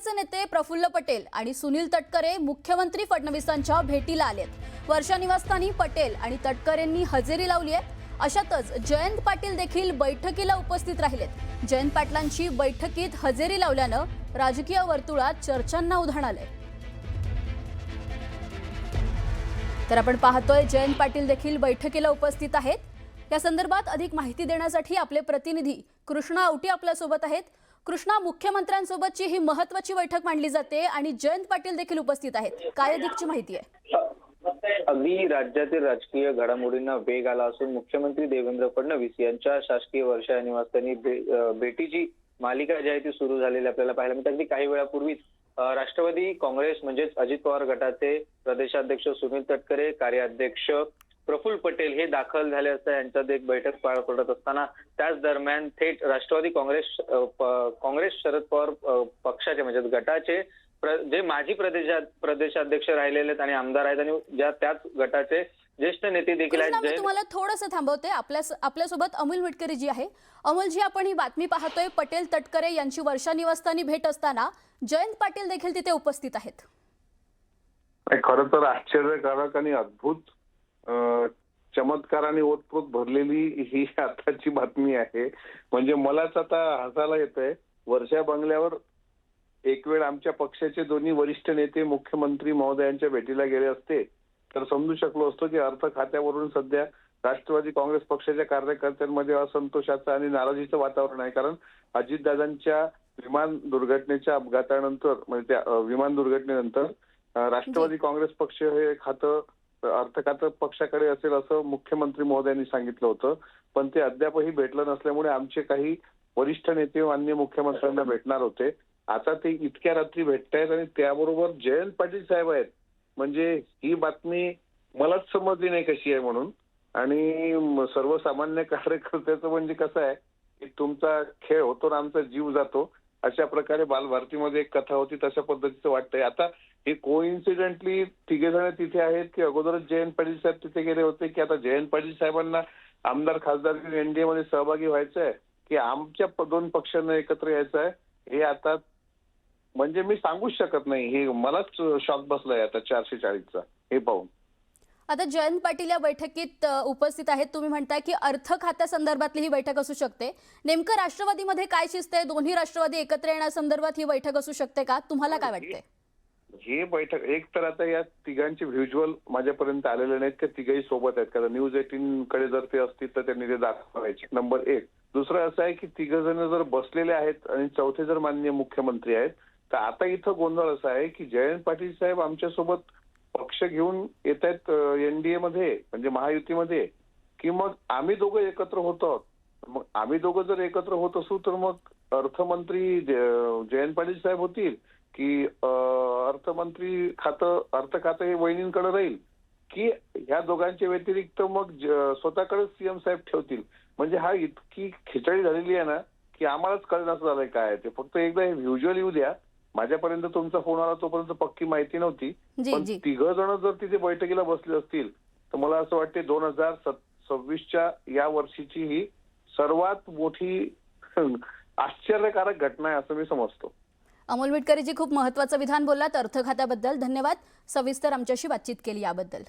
राष्ट्रवादीचे नेते प्रफुल्ल पटेल आणि सुनील तटकरे मुख्यमंत्री फडणवीसांच्या भेटीला आलेत। वर्षा निवासस्थानी पटेल आणि तटकरेंनी हजेरी लावली आहे। अशातच जयंत पाटील देखील बैठकीला उपस्थित राहिलेत। जयंत पाटलांची बैठकीत हजेरी लावल्यानं राजकीय वर्तुळात चर्चांना उधाण आलंय। तर आपण पाहतोय जयंत पाटील देखील बैठकीला उपस्थित आहेत। या संदर्भात अधिक माहिती देण्यासाठी आपले प्रतिनिधी कृष्णा आवटी आपल्या सोबत आहेत। कृष्णा, मुख्यमंत्र्यांसोबतची ही महत्त्वाची बैठक मांडली जाते आणि जयंत पाटील देखील उपस्थित आहेत। काय अधिकची माहिती आहे? अगदी राज्यातील राजकीय घडामोडींना वेग आला असून मुख्यमंत्री देवेंद्र फडणवीस यांच्या शासकीय वर्षा निवासस्थानी भेटीची मालिका जी आहे ती सुरू झालेली आपल्याला पाहायला मिळते। अगदी काही वेळापूर्वीच राष्ट्रवादी काँग्रेस म्हणजेच अजित पवार गटाचे प्रदेशाध्यक्ष सुनील तटकरे, कार्याध्यक्ष प्रफुल्ल पटेल हे दाखल झाले असता यांच्यात एक बैठक पार पडत असताना त्याच दरम्यान थेट राष्ट्रवादी काँग्रेस शरद पवार पक्षाचे म्हणजे गटाचे जे माजी प्रदेशाध्यक्ष राहिलेले आणि आमदार आहेत आणि ज्या त्याच गटाचे ज्येष्ठ नेते देखील आहेत। मी तुम्हाला थोडंसं थांबवते। आपल्यासोबत अमोल मिटकरी जी आहे। अमोल जी, आपण ही बातमी पाहतोय पटेल तटकरे यांची वर्षा निवासस्थानी भेट असताना जयंत पाटील देखील तिथे उपस्थित आहेत। खरं तर आश्चर्यकारक आणि अद्भुत चमत्काराने ओतप्रोत भरलेली ही आताची बातमी आहे। म्हणजे मलाच आता हसायला येतंय। वर्षा बंगल्यावर एक वेळ आमच्या पक्षाचे दोन्ही वरिष्ठ नेते मुख्यमंत्री महोदयांच्या भेटीला गेले असते तर समजू शकलो असतो की अर्थ खात्यावरून सध्या राष्ट्रवादी काँग्रेस पक्षाच्या कार्यकर्त्यांमध्ये असंतोषाचं आणि नाराजीचं वातावरण आहे। कारण अजितदादांच्या विमान दुर्घटनेच्या अपघातानंतर म्हणजे त्या विमान दुर्घटनेनंतर राष्ट्रवादी काँग्रेस पक्ष हे खातं अर्थ खातं पक्षाकडे असेल असं मुख्यमंत्री महोदयांनी सांगितलं होतं, पण ते अद्यापही भेटलं नसल्यामुळे आमचे काही वरिष्ठ नेते माननीय मुख्यमंत्र्यांना भेटणार होते। आता ते इतक्या रात्री भेटतायत आणि त्याबरोबर जयंत पाटील साहेब आहेत। म्हणजे ही बातमी मलाच समजली नाही कशी आहे म्हणून। आणि सर्वसामान्य कार्यकर्त्याचं म्हणजे कसं आहे की तुमचा खेळ होतो ना आमचा जीव जातो, अशा प्रकारे बालभारतीमध्ये एक कथा होती तशा पद्धतीचं वाटतंय। आता हे कोइन्सिडेंटली तिघे जण तिथे आहेत की अगोदरच जयंत पाटील साहेब तिथे गेले होते, की आता जयंत पाटील साहेबांना आमदार खासदार एनडीए मध्ये सहभागी व्हायचं आहे की आमच्या दोन पक्षांना एकत्र यायचं आहे, हे आता म्हणजे मी सांगूच शकत नाही। हे मलाच शॉक बसलाय आता 440चा हे पाहून। आता जयंत पाटील या बैठकीत उपस्थित आहेत। तुम्ही म्हणताय की अर्थ खात्यासंदर्भातली ही बैठक असू शकते। नेमकं राष्ट्रवादीमध्ये काय शिस्त आहे? दोन्ही राष्ट्रवादी एकत्र येण्यासंदर्भात ही बैठक असू शकते का? तुम्हाला काय वाटतंय? ही बैठक एक तर आता या तिघांचे व्हिज्युअल माझ्यापर्यंत आलेले नाहीत की तिघही सोबत आहेत का। न्यूज 18 कडे जर ते असतील तर त्यांनी ते दाखवायचे, नंबर एक। दुसरं असं आहे की तिघ जण जर बसलेले आहेत आणि चौथे जर माननीय मुख्यमंत्री आहेत तर आता इथं गोंधळ असा आहे की जयंत पाटील साहेब आमच्यासोबत पक्ष घेऊन येत आहेत एनडीए मध्ये म्हणजे महायुतीमध्ये, की मग आम्ही दोघं एकत्र होतो। मग आम्ही दोघं जर एकत्र होत असू तर मग अर्थमंत्री जयंत पाटील साहेब होतील की अर्थमंत्री अर्थ खातं हे वहिनींकडे राहील की ह्या दोघांच्या व्यतिरिक्त मग स्वतःकडे सीएम साहेब ठेवतील। म्हणजे हा इतकी खिचडी झालेली आहे ना की आम्हालाच कळण्याचं झालंय काय ते। फक्त एकदा हे व्हिज्युअल येऊ द्या। माझ्यापर्यंत तुमचा फोन आला तोपर्यंत पक्की माहिती नव्हती, पण तिघ जण जर तिथे बैठकीला बसले असतील तर मला असं वाटते 2026च्या या वर्षीची ही सर्वात मोठी आश्चर्यकारक घटना आहे असं मी समजतो। अमोल मिटकरीजी, खूप महत्त्वाचं विधान बोललात अर्थ खात्याबद्दल। धन्यवाद। सविस्तर आमच्याशी बातचीत केली याबद्दल।